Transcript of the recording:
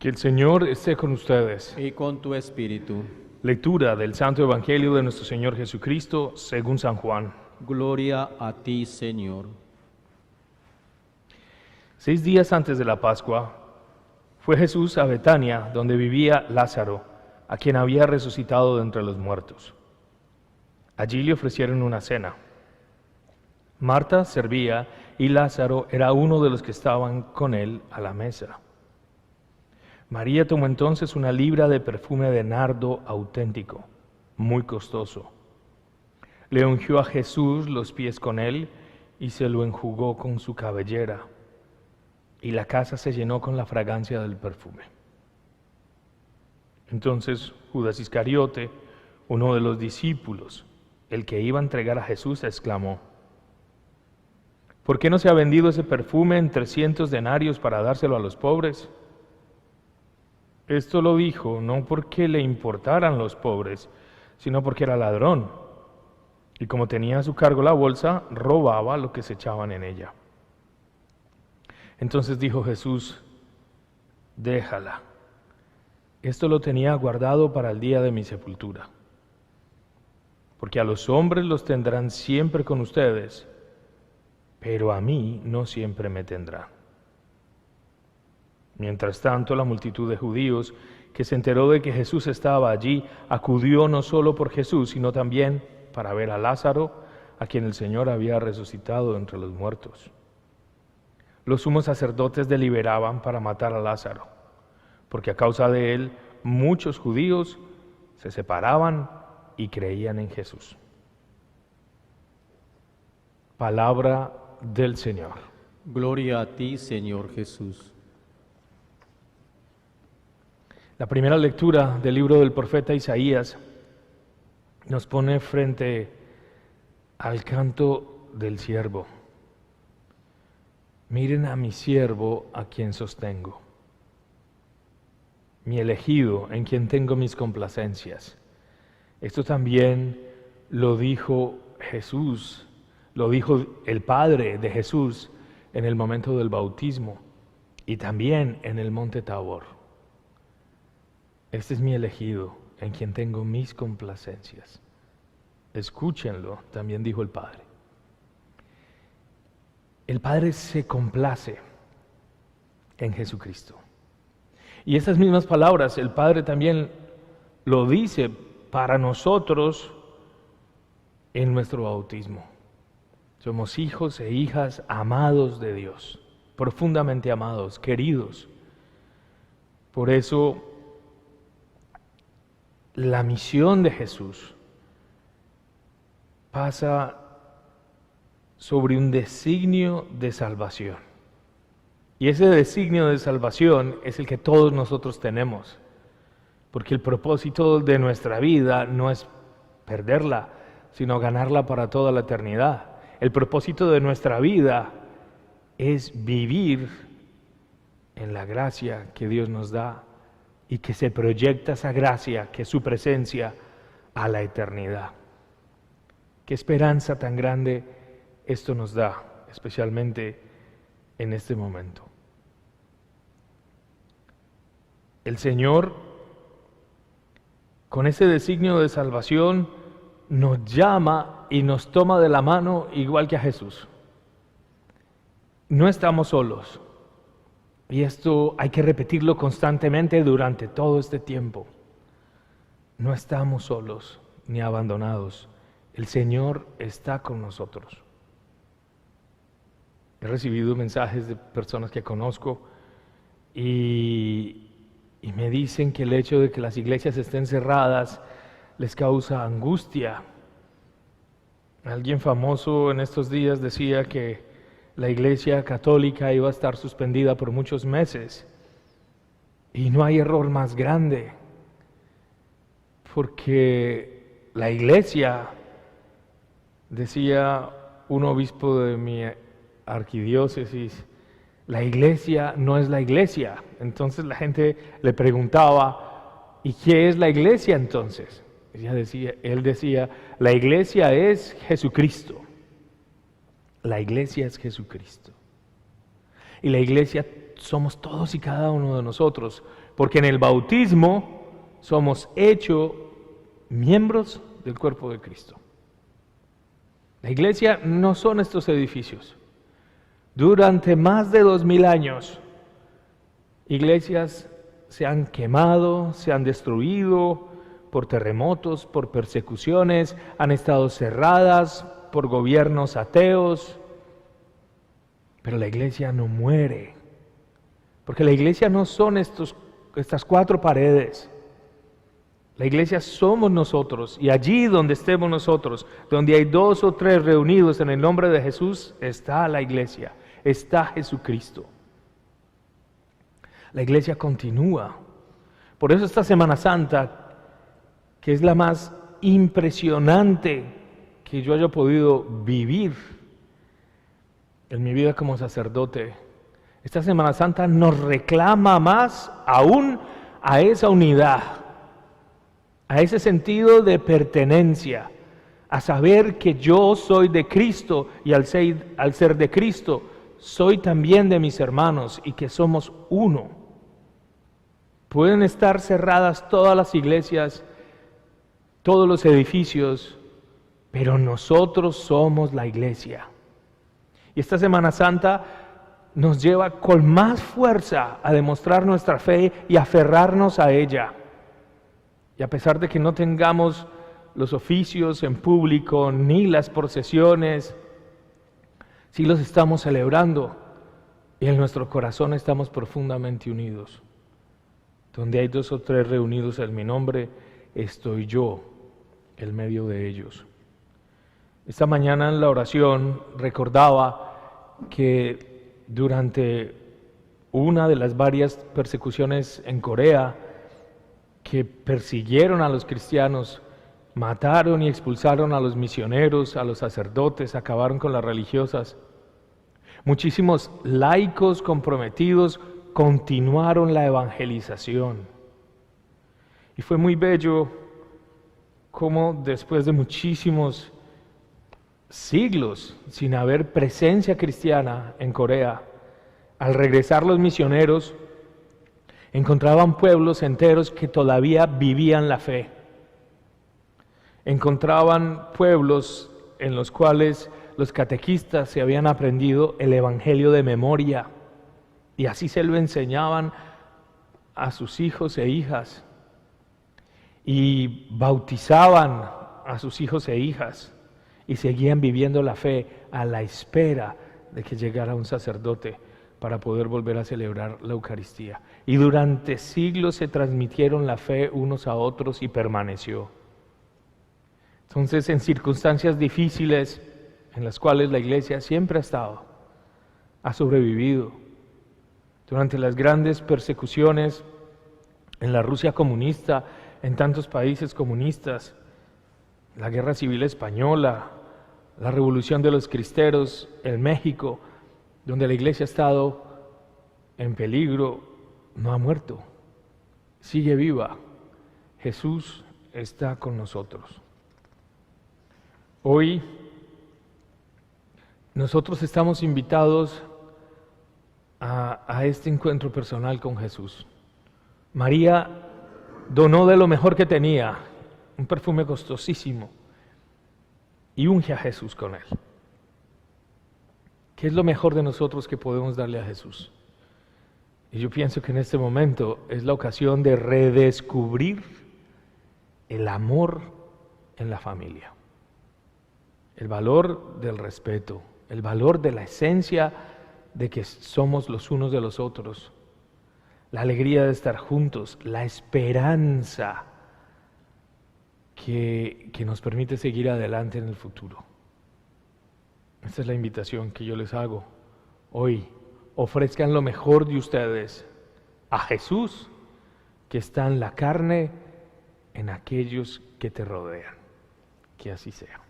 Que el Señor esté con ustedes. Y con tu espíritu. Lectura del Santo Evangelio de nuestro Señor Jesucristo según San Juan. Gloria a ti, Señor. 6 días antes de la Pascua, fue Jesús a Betania, donde vivía Lázaro, a quien había resucitado de entre los muertos. Allí le ofrecieron una cena. Marta servía y Lázaro era uno de los que estaban con él a la mesa. María tomó entonces una libra de perfume de nardo auténtico, muy costoso. Le ungió a Jesús los pies con él y se lo enjugó con su cabellera, y la casa se llenó con la fragancia del perfume. Entonces Judas Iscariote, uno de los discípulos, el que iba a entregar a Jesús, exclamó: ¿por qué no se ha vendido ese perfume en 300 denarios para dárselo a los pobres? Esto lo dijo no porque le importaran los pobres, sino porque era ladrón, y como tenía a su cargo la bolsa, robaba lo que se echaban en ella. Entonces dijo Jesús: déjala, esto lo tenía guardado para el día de mi sepultura. Porque a los hombres los tendrán siempre con ustedes, pero a mí no siempre me tendrán. Mientras tanto, la multitud de judíos que se enteró de que Jesús estaba allí, acudió no solo por Jesús, sino también para ver a Lázaro, a quien el Señor había resucitado entre los muertos. Los sumos sacerdotes deliberaban para matar a Lázaro, porque a causa de él muchos judíos se separaban y creían en Jesús. Palabra del Señor. Gloria a ti, Señor Jesús. La primera lectura del libro del profeta Isaías nos pone frente al canto del siervo. Miren a mi siervo a quien sostengo, mi elegido en quien tengo mis complacencias. Esto también lo dijo Jesús, lo dijo el Padre de Jesús en el momento del bautismo y también en el monte Tabor. Este es mi elegido, en quien tengo mis complacencias. Escúchenlo, también dijo el Padre. El Padre se complace en Jesucristo. Y estas mismas palabras el Padre también lo dice para nosotros en nuestro bautismo. Somos hijos e hijas amados de Dios, profundamente amados, queridos. Por eso, la misión de Jesús pasa sobre un designio de salvación. Y ese designio de salvación es el que todos nosotros tenemos, porque el propósito de nuestra vida no es perderla, sino ganarla para toda la eternidad. El propósito de nuestra vida es vivir en la gracia que Dios nos da y que se proyecta esa gracia, que es su presencia, a la eternidad. Qué esperanza tan grande esto nos da, especialmente en este momento. El Señor, con ese designio de salvación, nos llama y nos toma de la mano igual que a Jesús. No estamos solos. Y esto hay que repetirlo constantemente durante todo este tiempo. No estamos solos ni abandonados. El Señor está con nosotros. He recibido mensajes de personas que conozco y me dicen que el hecho de que las iglesias estén cerradas les causa angustia. Alguien famoso en estos días decía que la Iglesia Católica iba a estar suspendida por muchos meses. Y no hay error más grande, porque la Iglesia, decía un obispo de mi arquidiócesis, la Iglesia no es la Iglesia. Entonces la gente le preguntaba, ¿y qué es la Iglesia entonces? Él decía, la Iglesia es Jesucristo. La Iglesia es Jesucristo. Y la Iglesia somos todos y cada uno de nosotros, porque en el bautismo somos hechos miembros del cuerpo de Cristo. La iglesia no son estos edificios. Durante más de 2000 años, iglesias se han quemado, se han destruido por terremotos, por persecuciones, han estado cerradas por gobiernos ateos, pero la iglesia no muere, porque la iglesia no son estas 4 paredes. La iglesia somos nosotros, y allí donde estemos nosotros, donde hay 2 o 3 reunidos en el nombre de Jesús, está la iglesia, está Jesucristo. La iglesia continúa. Por eso esta Semana Santa, que es la más impresionante que yo haya podido vivir en mi vida como sacerdote, esta Semana Santa nos reclama más aún a esa unidad, a ese sentido de pertenencia, a saber que yo soy de Cristo y al ser de Cristo, soy también de mis hermanos y que somos uno. Pueden estar cerradas todas las iglesias, todos los edificios, pero nosotros somos la iglesia. Y esta Semana Santa nos lleva con más fuerza a demostrar nuestra fe y aferrarnos a ella. Y a pesar de que no tengamos los oficios en público ni las procesiones, sí los estamos celebrando y en nuestro corazón estamos profundamente unidos. Donde hay 2 o 3 reunidos en mi nombre, estoy yo en medio de ellos. Esta mañana en la oración recordaba que durante una de las varias persecuciones en Corea, que persiguieron a los cristianos, mataron y expulsaron a los misioneros, a los sacerdotes, acabaron con las religiosas. Muchísimos laicos comprometidos continuaron la evangelización. Y fue muy bello cómo después de muchísimos siglos sin haber presencia cristiana en Corea, al regresar los misioneros, encontraban pueblos enteros que todavía vivían la fe. Encontraban pueblos en los cuales los catequistas se habían aprendido el evangelio de memoria y así se lo enseñaban a sus hijos e hijas y bautizaban a sus hijos e hijas y seguían viviendo la fe a la espera de que llegara un sacerdote para poder volver a celebrar la Eucaristía. Y durante siglos se transmitieron la fe unos a otros y permaneció. Entonces, en circunstancias difíciles en las cuales la iglesia siempre ha estado, ha sobrevivido. Durante las grandes persecuciones en la Rusia comunista, en tantos países comunistas, la Guerra Civil Española, la Revolución de los Cristeros en México, donde la iglesia ha estado en peligro, no ha muerto, sigue viva. Jesús está con nosotros. Hoy nosotros estamos invitados a este encuentro personal con Jesús. María donó de lo mejor que tenía, un perfume costosísimo, y unge a Jesús con él. ¿Qué es lo mejor de nosotros que podemos darle a Jesús? Y yo pienso que en este momento es la ocasión de redescubrir el amor en la familia, el valor del respeto, el valor de la esencia de que somos los unos de los otros, la alegría de estar juntos, la esperanza que nos permite seguir adelante en el futuro. Esta es la invitación que yo les hago hoy. Ofrezcan lo mejor de ustedes a Jesús, que está en la carne, en aquellos que te rodean. Que así sea.